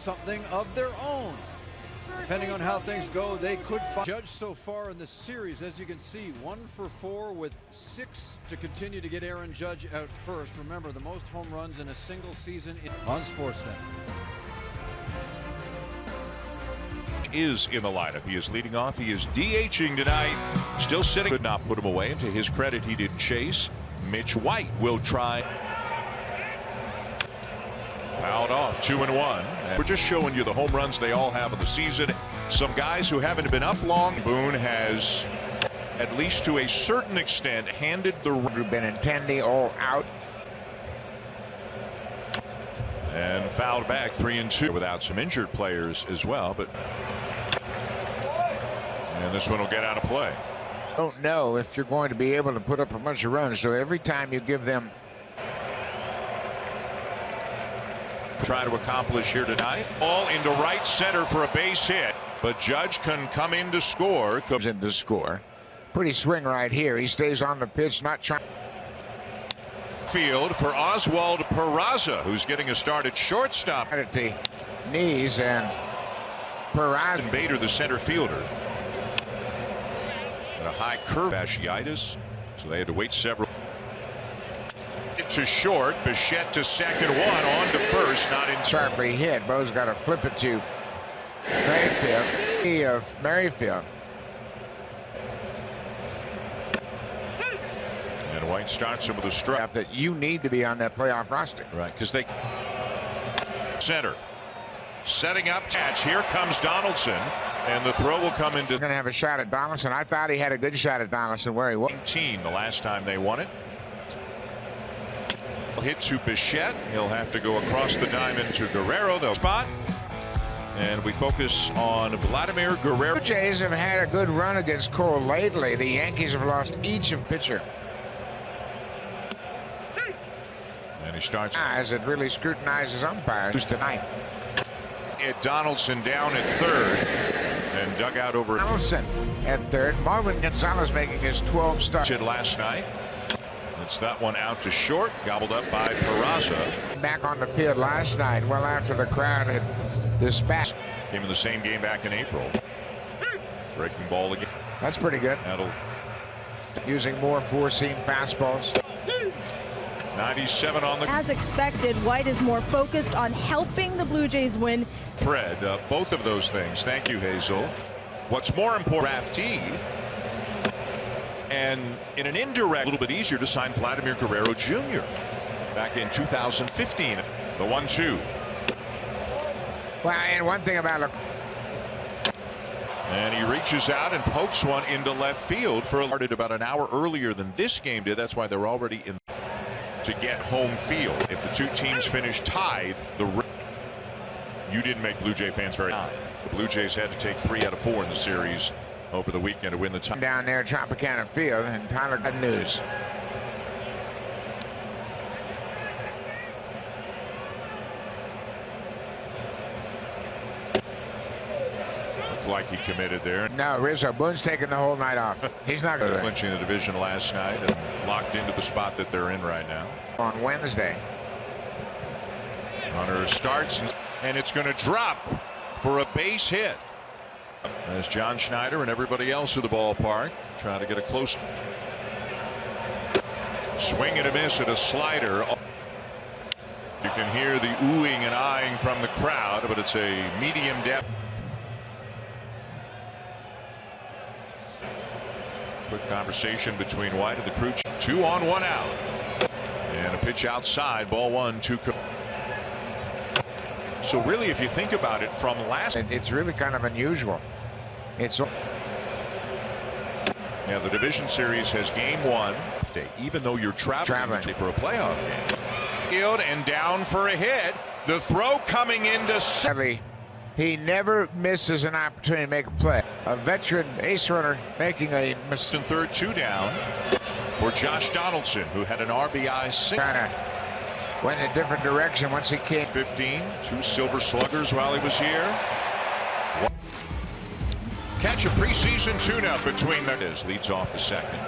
something of their own. Depending on how things go, they could judge so far in this series. As you can see, 1 for 4 with 6 to continue to get Aaron Judge out first. Remember, the most home runs in a single season on Sportsnet. Is in the lineup. He is leading off. He is DHing tonight. Still sitting. Could not put him away. And to his credit, he did chase. Mitch White will try. Fouled off, 2-1. And we're just showing you the home runs they all have in the season. Some guys who haven't been up long. Boone has, at least to a certain extent, handed the Benintendi all out. And fouled back 3-2 without some injured players as well. And this one will get out of play. Don't know if you're going to be able to put up a bunch of runs. So every time you give them. Try to accomplish here tonight. Ball into right center for a base hit. But Judge can come in to score. Comes in to score. Pretty swing right here. He stays on the pitch, not trying. Field for Oswald Peraza, who's getting a start at shortstop. At the knees, and Peraza. And Bader, the center fielder. And a high curve fasciitis, so they had to wait several. To short, Bichette to second, one on to first, not in. Sharply hit. Bo's got to flip it to Merrifield. Of Merrifield. And White starts him with a strike. That you need to be on that playoff roster. Right, because they. Center. Setting up catch. Here comes Donaldson. And the throw will come into. Going to have a shot at Donaldson. I thought he had a good shot at Donaldson where he was. 19 the last time they won it. Hit to Bichette. He'll have to go across the diamond to Guerrero, the spot. And we focus on Vladimir Guerrero. The Jays have had a good run against Cole lately. The Yankees have lost each of pitcher. And he starts. As it really scrutinizes umpires tonight. Donaldson down at third. And dug out over. Donaldson at third. Marvin Gonzalez making his 12th start. Last night. It's that one out to short, gobbled up by Peraza. Back on the field last night, well after the crowd had dispatched. Came in the same game back in April. Breaking ball again. That's pretty good. That'll. Using more four-seam fastballs. 97 on the. As expected, White is more focused on helping the Blue Jays win. Thread, both of those things. Thank you, Hazel. What's more important, draftee. And in an indirect, a little bit easier to sign Vladimir Guerrero Jr. back in 2015. The 1-2. Well, and one thing about and he reaches out and pokes one into left field for started about an hour earlier than this game did. That's why they're already in to get home field. If the two teams finish tied, you didn't make Blue Jay fans very happy. The Blue Jays had to take 3 out of 4 in the series over the weekend to win the tie. Down there at Tropicana Field, and Tyler got news. Looked like he committed there. No, Rizzo. Boone's taking the whole night off. He's not going to. Clinching the division last night and locked into the spot that they're in right now. On Wednesday. Runner starts, and it's going to drop for a base hit. As John Schneider and everybody else at the ballpark trying to get a close swing and a miss at a slider. You can hear the oohing and eyeing from the crowd, but it's a medium depth. Quick conversation between White and the crew. 2 on 1 out. And a pitch outside, ball 1, 2. So really, if you think about it, from last, it's really kind of unusual. It's yeah, the division series has game 1 even though you're traveling for a playoff game. Field and down for a hit. The throw coming into center. He never misses an opportunity to make a play. A veteran ace runner making a mistake. Third, 2 down for Josh Donaldson, who had an RBI single. Went in a different direction once he came. 15, 2 silver sluggers while he was here. Catch a preseason tune-up between them. Leads off the second.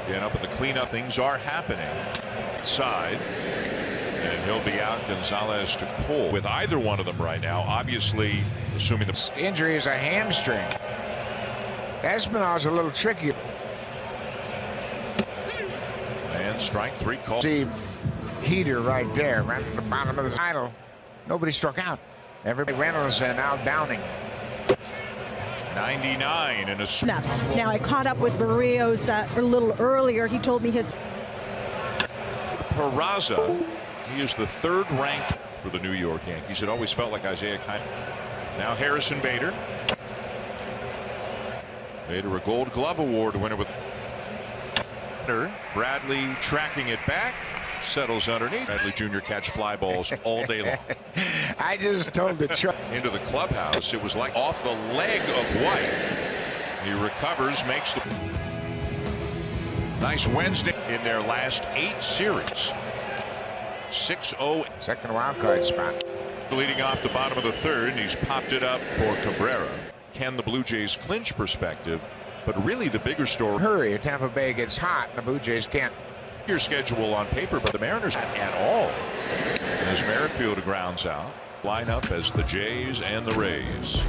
Again, up in the cleanup, things are happening. Side. And he'll be out. Gonzalez to Cole. With either one of them right now, obviously, assuming the injury is a hamstring. Espinal's a little tricky. And strike three call. See, heater right there, right at the bottom of the title. Nobody struck out. Everybody Reynolds and Al Downing. 99 and a Now I caught up with Barrios a little earlier. He told me his Peraza. He is the third ranked for the New York Yankees. It always felt like Isaiah kind. Now Harrison Bader. Bader, a Gold Glove Award winner with Bradley tracking it back. Settles underneath. Bradley Jr. catch fly balls all day long. I just told the truck Into the clubhouse. It was like off the leg of White. He recovers, makes the nice Wednesday in their last 8 series. 6-0. second wild card spot. Leading off the bottom of the third, and he's popped it up for Cabrera. Can the Blue Jays clinch perspective? But really the bigger story. Hurry, if Tampa Bay gets hot, and the Blue Jays can't. Your schedule on paper, but the Mariners not at all. As Merrifield grounds out, line up as the Jays and the Rays.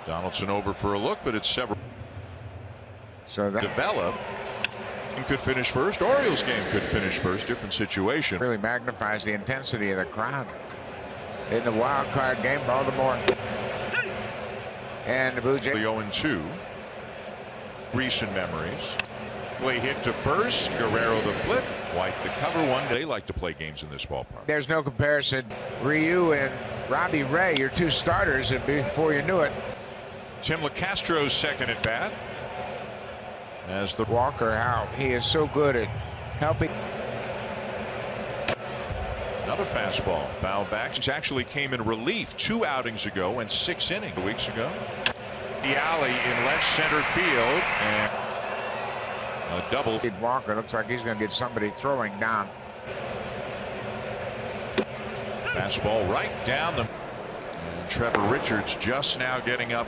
Donaldson over for a look, but it's several. So that Develop and could finish first. Orioles game could finish first. Different situation. really magnifies the intensity of the crowd. In the wild card game, Baltimore and the Blue Jays. The 0-2. Recent memories. Play hit to first. Guerrero the flip. White the cover. One day like to play games in this ballpark. There's no comparison. Ryu and Robbie Ray, your 2 starters, and before you knew it, Tim LaCastro's second at bat. As the Walker, how he is so good at helping. another fastball foul back. He actually came in relief 2 outings ago and 6 innings weeks ago. The alley in left center field and a double. Walker looks like he's going to get somebody throwing down. Fastball right down the. And Trevor Richards just now getting up.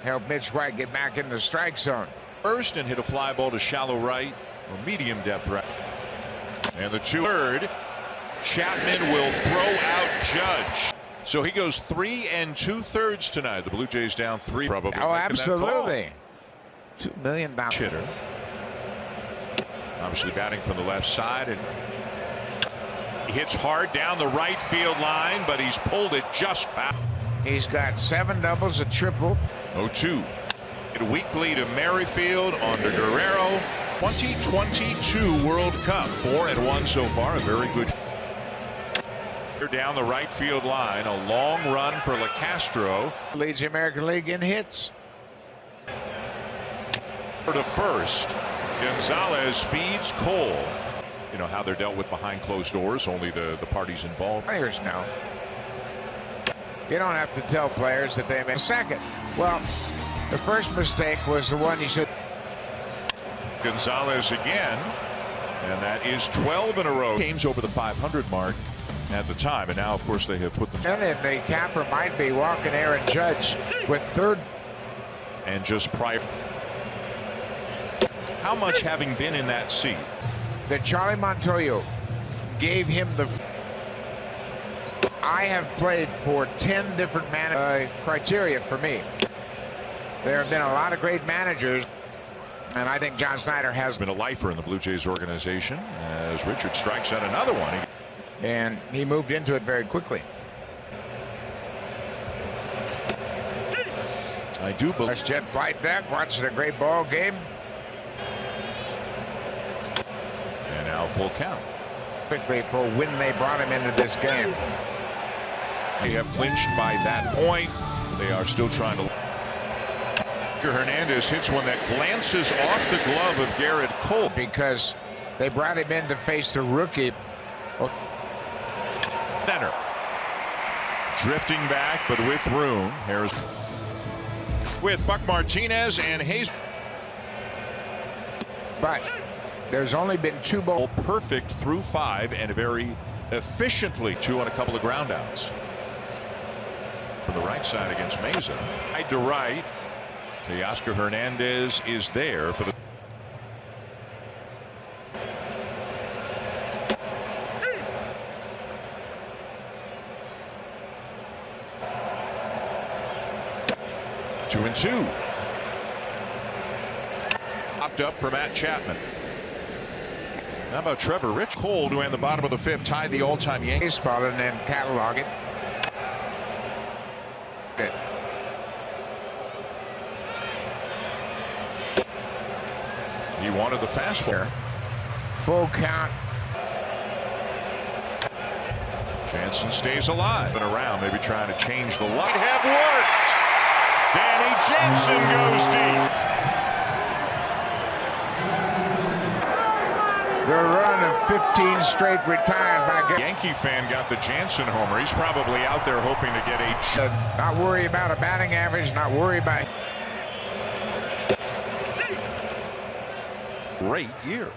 Help Mitch White get back in the strike zone. First and hit a fly ball to shallow right or medium depth right. And the 2-third. Chapman will throw out Judge. So he goes 3 2/3 tonight. The Blue Jays down 3. Probably. Oh, absolutely. $2 million Hitter. Obviously batting from the left side, and he hits hard down the right field line, but he's pulled it just foul. He's got 7 doubles, a triple. 0-2. A weak lead to Merrifield on to Guerrero. 2022 World Cup. 4-1 so far. A very good. Down the right field line. A long run for LaCastro. Leads the American League in hits. To first. Gonzalez feeds Cole. You know how they're dealt with behind closed doors. Only the parties involved. Players know. You don't have to tell players that they made a second. Well, the first mistake was the one you should. Gonzalez again, and that is 12 in a row. Games over the 500 mark at the time, and now of course they have put them. And the capper might be walking Aaron Judge with third. And just prior. How much having been in that seat? That Charlie Montoyo gave him the. I have played for 10 different criteria for me. There have been a lot of great managers, and I think John Snyder has been a lifer in the Blue Jays organization as Richard strikes out another one. And he moved into it very quickly. I do believe. That's Jet Flight Deck watching a great ball game. And now full count. Quickly for when they brought him into this game. They have clinched by that point. They are still trying to. Hernandez hits one that glances off the glove of Garrett Cole. Because they brought him in to face the rookie. Center. Drifting back, but with room. Harris with Buck Martinez and Hayes. But there's only been 2 balls. Perfect through 5 and very efficiently 2 on a couple of groundouts. From the right side against Mesa. Right to right. Teoscar Hernandez is there for the. Two and two. Popped up for Matt Chapman. How about Trevor Rich? Cole, who in the bottom of the fifth tied the all-time Yankees spot and then catalog it. He wanted the fastball. Full count. Jansen stays alive and around, maybe trying to change the light. Have worked. Danny Jansen goes deep. The run of 15 straight retired by Yankee fan got the Jansen homer. He's probably out there hoping to get a. Not worry about a batting average. Not worry about. Great year.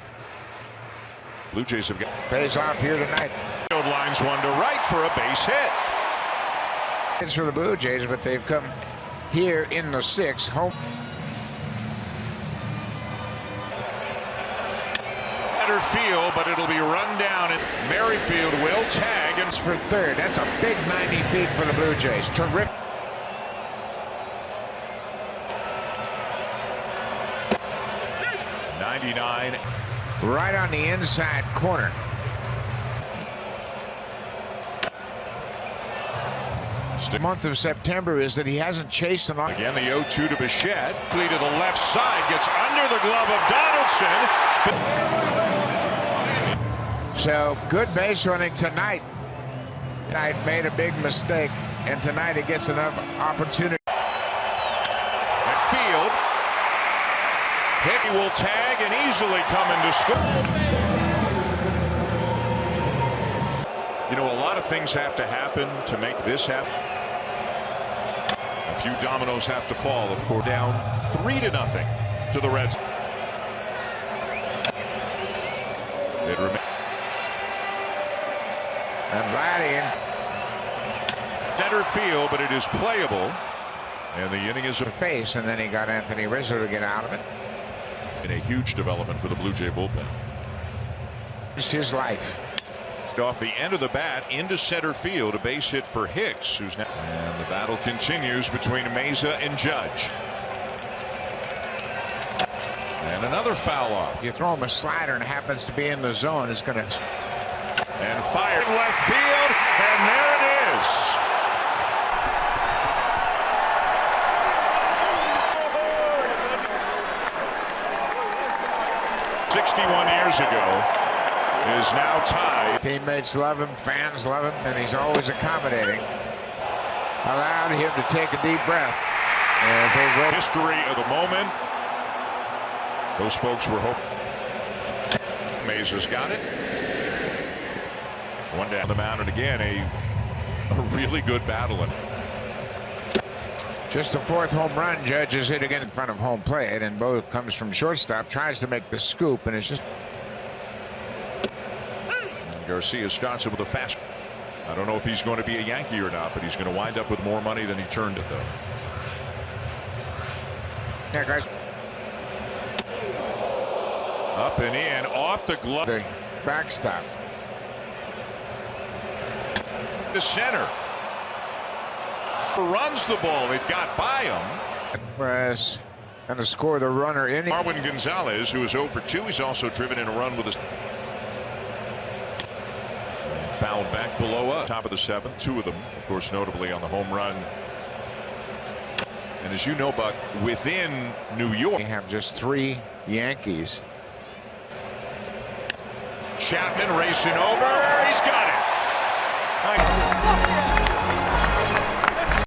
Blue Jays have got. Pays off here tonight. Field lines one to right for a base hit. It's for the Blue Jays, but they've come here in the sixth. Home. Better field, but it'll be run down. And Merrifield will tag and for third. That's a big 90 feet for the Blue Jays. Terrific. .99 right on the inside corner. The month of September is that he hasn't chased an. Again, the 0-2 to Bichette. Plea to the left side, gets under the glove of Donaldson. So good base running tonight. I made a big mistake, and tonight he gets another opportunity. At field, Hickey will tag and easily come into score. You know, a lot of things have to happen to make this happen. A few dominoes have to fall, of course. Down 3-0 to the Reds. It remains. And Vladdy Center field, but it is playable. And the inning is a face, and then he got Anthony Rizzo to get out of it. In a huge development for the Blue Jay bullpen. It's his life. Off the end of the bat into center field, a base hit for Hicks, who's now. And the battle continues between Meza and Judge. And another foul off. If you throw him a slider and it happens to be in the zone, it's going to. And fired left field, and there it is. "61 years ago is now tied." Teammates love him, fans love him, and he's always accommodating. Allowed him to take a deep breath as they wait. History of the moment. Those folks were hoping. Meza's got it. One down the mound, and again a really good battle. Just the fourth home run. Judge has hit again in front of home plate, and Bo comes from shortstop, tries to make the scoop, and it's just. And Garcia starts it with a fast. I don't know if he's going to be a Yankee or not, but he's going to wind up with more money than he turned it, though. Yeah, guys. Up and in, off the glove. The backstop. The center. Runs the ball. It got by him. Was going to score the runner in. Marwin Gonzalez, who is 0 for 2. He's also driven in a run with a. Fouled back below us. Top of the 7th. 2 of them, of course, notably on the home run. And as you know, Buck, within New York. We have just 3 Yankees. Chapman racing over. He's got it.